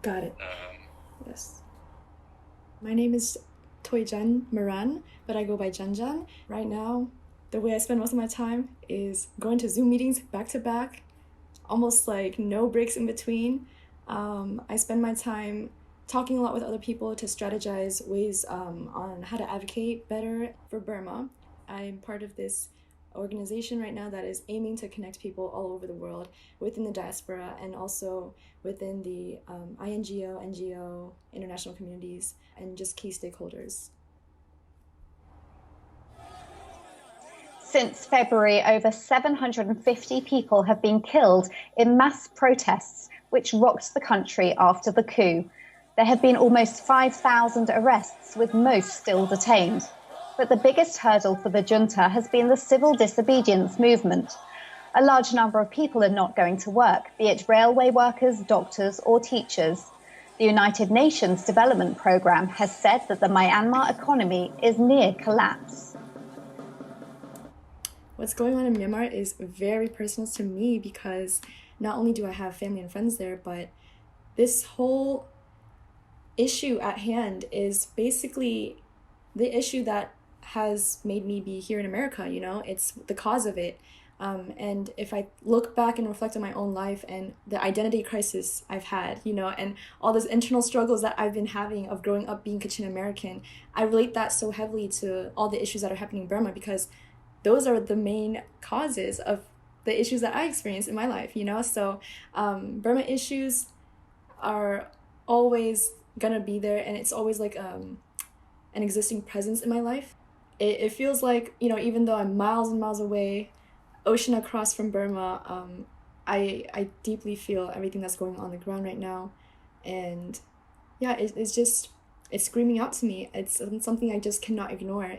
Got it. Yes. My name is Jan Maran, but I go by Jan. Right now, the way I spend most of my time is going to Zoom meetings back to back, almost like no breaks in between. I spend my time talking a lot with other people to strategize ways on how to advocate better for Burma. I'm part of this organization right now that is aiming to connect people all over the world within the diaspora and also within the INGO, NGO, international communities, and just key stakeholders. Since February, over 750 people have been killed in mass protests, which rocked the country after the coup. There have been almost 5,000 arrests, with most still detained. But the biggest hurdle for the junta has been the civil disobedience movement. A large number of people are not going to work, be it railway workers, doctors, or teachers. The United Nations Development Programme has said that the Myanmar economy is near collapse. What's going on in Myanmar is very personal to me because not only do I have family and friends there, but this whole issue at hand is basically the issue that has made me be here in America, you know? It's the cause of it. And if I look back and reflect on my own life and the identity crisis I've had, you know, and all those internal struggles that I've been having of growing up being Kachin American, I relate that so heavily to all the issues that are happening in Burma because those are the main causes of the issues that I experience in my life, you know? So Burma issues are always gonna be there, and it's always like an existing presence in my life. It feels like, you know, even though I'm miles and miles away, ocean across from Burma, I deeply feel everything that's going on the ground right now. And yeah, it's just, it's screaming out to me. It's something I just cannot ignore.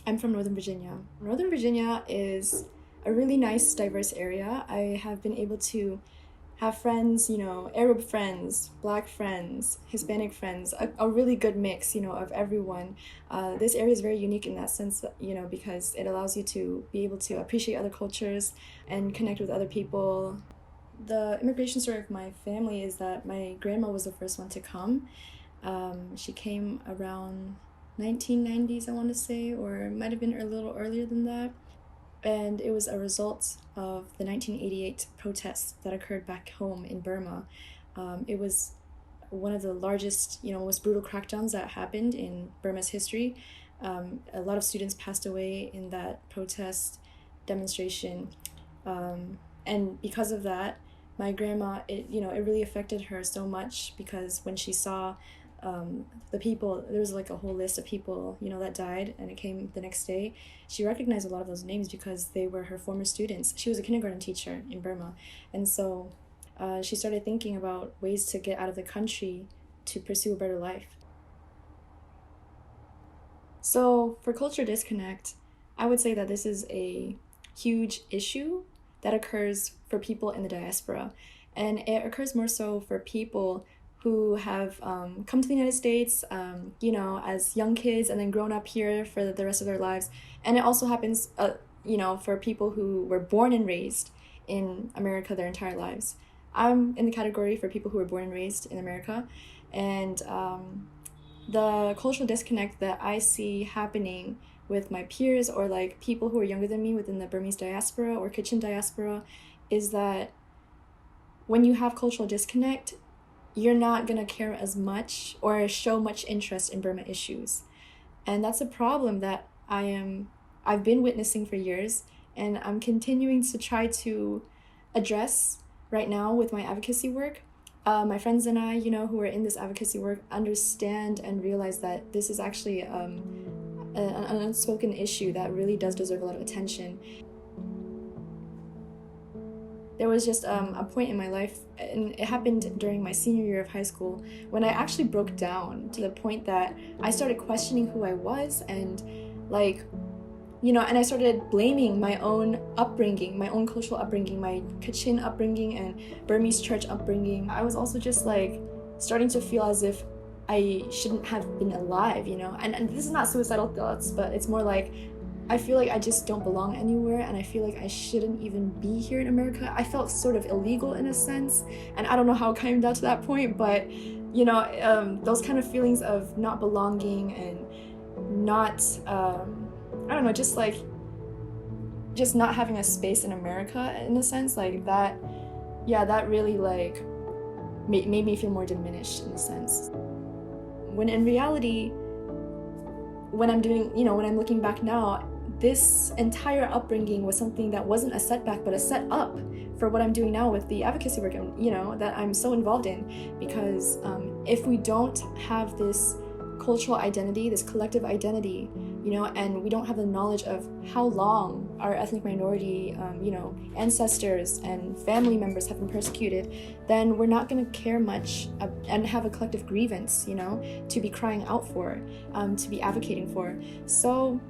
I'm from Northern Virginia. Northern Virginia is a really nice, diverse area. I have been able to have friends, you know, Arab friends, Black friends, Hispanic friends, a really good mix, you know, of everyone. This area is very unique in that sense, you know, because it allows you to be able to appreciate other cultures and connect with other people. The immigration story of my family is that my grandma was the first one to come. She came around 1990s, I want to say, or it might have been a little earlier than that. And it was a result of the 1988 protests that occurred back home in Burma. It was one of the largest, you know, most brutal crackdowns that happened in Burma's history. A lot of students passed away in that protest demonstration. And because of that, my grandma, it really affected her so much because when she saw the people, there was like a whole list of people, you know, that died, and it came the next day. She recognized a lot of those names because they were her former students. She was a kindergarten teacher in Burma, and so she started thinking about ways to get out of the country to pursue a better life. So for culture disconnect, I would say that this is a huge issue that occurs for people in the diaspora, and it occurs more so for people who have come to the United States, you know, as young kids and then grown up here for the rest of their lives. And it also happens, you know, for people who were born and raised in America their entire lives. I'm in the category for people who were born and raised in America. And the cultural disconnect that I see happening with my peers or like people who are younger than me within the Burmese diaspora or Kachin diaspora is that when you have cultural disconnect, you're not going to care as much or show much interest in Burma issues. And that's a problem that I've been witnessing for years, and I'm continuing to try to address right now with my advocacy work. My friends and I, you know, who are in this advocacy work understand and realize that this is actually an unspoken issue that really does deserve a lot of attention. There was just a point in my life, and it happened during my senior year of high school, when I actually broke down to the point that I started questioning who I was and like, you know, and I started blaming my own upbringing, my own cultural upbringing, my Kachin upbringing and Burmese church upbringing. I was also just like starting to feel as if I shouldn't have been alive, you know, and this is not suicidal thoughts, but it's more like I feel like I just don't belong anywhere, and I feel like I shouldn't even be here in America. I felt sort of illegal in a sense, and I don't know how I came down to that point, but those kind of feelings of not belonging and not, I don't know, just not having a space in America in a sense, like that, yeah, that really like made me feel more diminished in a sense. When in reality, when I'm looking back now, this entire upbringing was something that wasn't a setback, but a set up for what I'm doing now with the advocacy work, that I'm so involved in. Because if we don't have this cultural identity, this collective identity, and we don't have the knowledge of how long our ethnic minority, ancestors and family members have been persecuted, then we're not going to care much and have a collective grievance, to be crying out for, to be advocating for. So,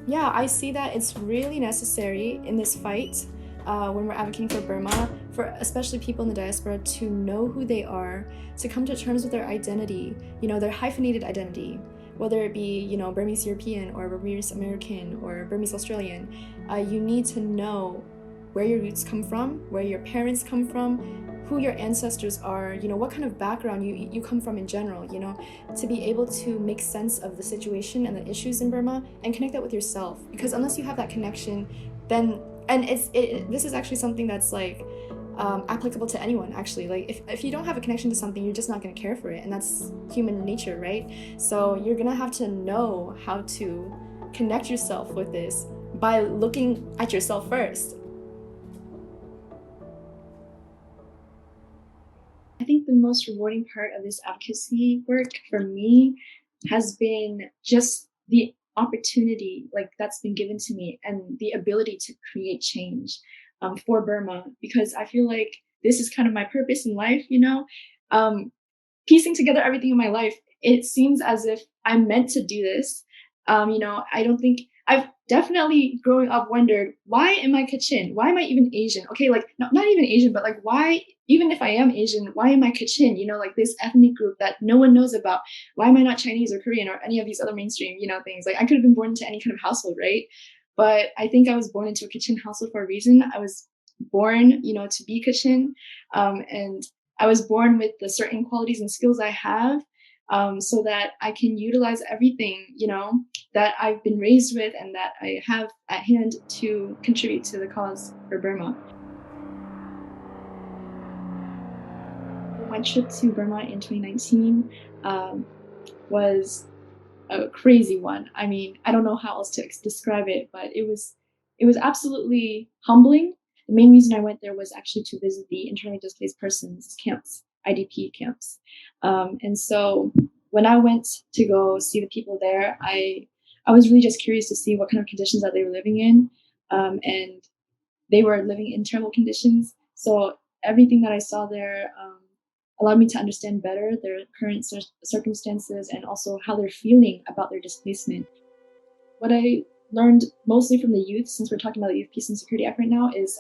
yeah, I see that it's really necessary in this fight, when we're advocating for Burma, for especially people in the diaspora to know who they are, to come to terms with their identity, their hyphenated identity, whether it be, Burmese European or Burmese American or Burmese Australian. You need to know where your roots come from, where your parents come from, who your ancestors are, what kind of background you come from in general, to be able to make sense of the situation and the issues in Burma and connect that with yourself. Because unless you have that connection, then, and this is actually something that's like applicable to anyone, actually. Like if you don't have a connection to something, you're just not going to care for it, and that's human nature, right? So you're going to have to know how to connect yourself with this by looking at yourself first. I think the most rewarding part of this advocacy work for me has been just the opportunity that's been given to me and the ability to create change for Burma, because I feel like this is kind of my purpose in life, piecing together everything in my life. It seems as if I'm meant to do this. I don't think I've definitely growing up wondered, why am I Kachin? Why am I even Asian? Okay, like not even Asian, but like why, even if I am Asian, why am I Kachin? Like this ethnic group that no one knows about. Why am I not Chinese or Korean or any of these other mainstream, things? Like I could have been born into any kind of household, right? But I think I was born into a Kachin household for a reason. I was born, to be Kachin, and I was born with the certain qualities and skills I have, so that I can utilize everything, that I've been raised with and that I have at hand to contribute to the cause for Burma. My trip to Burma in 2019 was a crazy one. I mean, I don't know how else to describe it, but it was absolutely humbling. The main reason I went there was actually to visit the internally displaced persons camps, IDP camps. And so when I went to go see the people there, I was really just curious to see what kind of conditions that they were living in. And they were living in terrible conditions. So everything that I saw there allowed me to understand better their current circumstances and also how they're feeling about their displacement. What I learned mostly from the youth, since we're talking about the youth peace and security effort now, is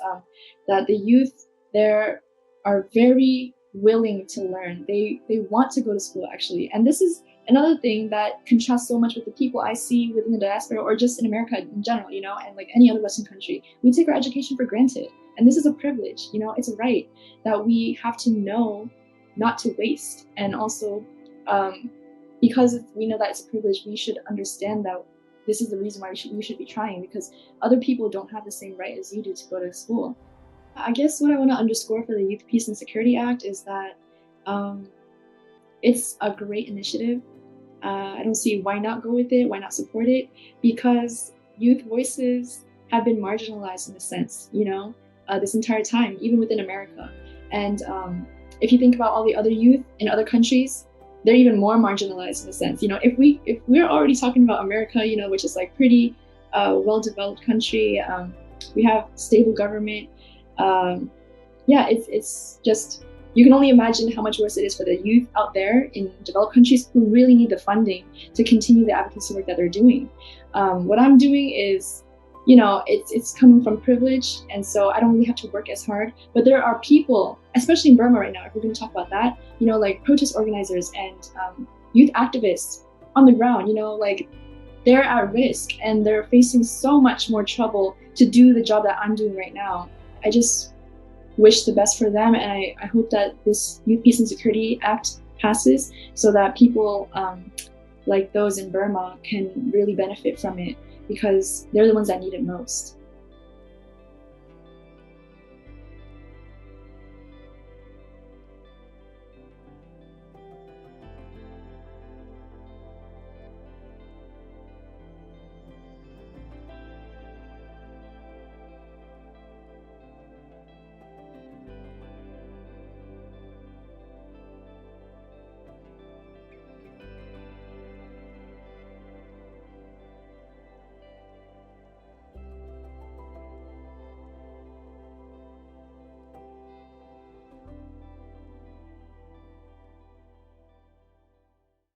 that the youth there are very willing to learn. They want to go to school, actually. And this is another thing that contrasts so much with the people I see within the diaspora or just in America in general, and like any other Western country. We take our education for granted. And this is a privilege, it's a right that we have to know not to waste. And also, because we know that it's a privilege, we should understand that this is the reason why we should be trying, because other people don't have the same right as you do to go to school. I guess what I want to underscore for the Youth Peace and Security Act is that it's a great initiative. I don't see why not go with it, why not support it, because youth voices have been marginalized in a sense, this entire time, even within America. And if you think about all the other youth in other countries, they're even more marginalized in a sense. If we're already talking about America, which is like pretty well-developed country, we have stable government. It's just, you can only imagine how much worse it is for the youth out there in developed countries who really need the funding to continue the advocacy work that they're doing. What I'm doing is, it's coming from privilege, and so I don't really have to work as hard. But there are people, especially in Burma right now, if we're going to talk about that, like protest organizers and youth activists on the ground, like they're at risk and they're facing so much more trouble to do the job that I'm doing right now. I just wish the best for them, and I hope that this Youth Peace and Security Act passes so that people like those in Burma can really benefit from it, because they're the ones that need it most.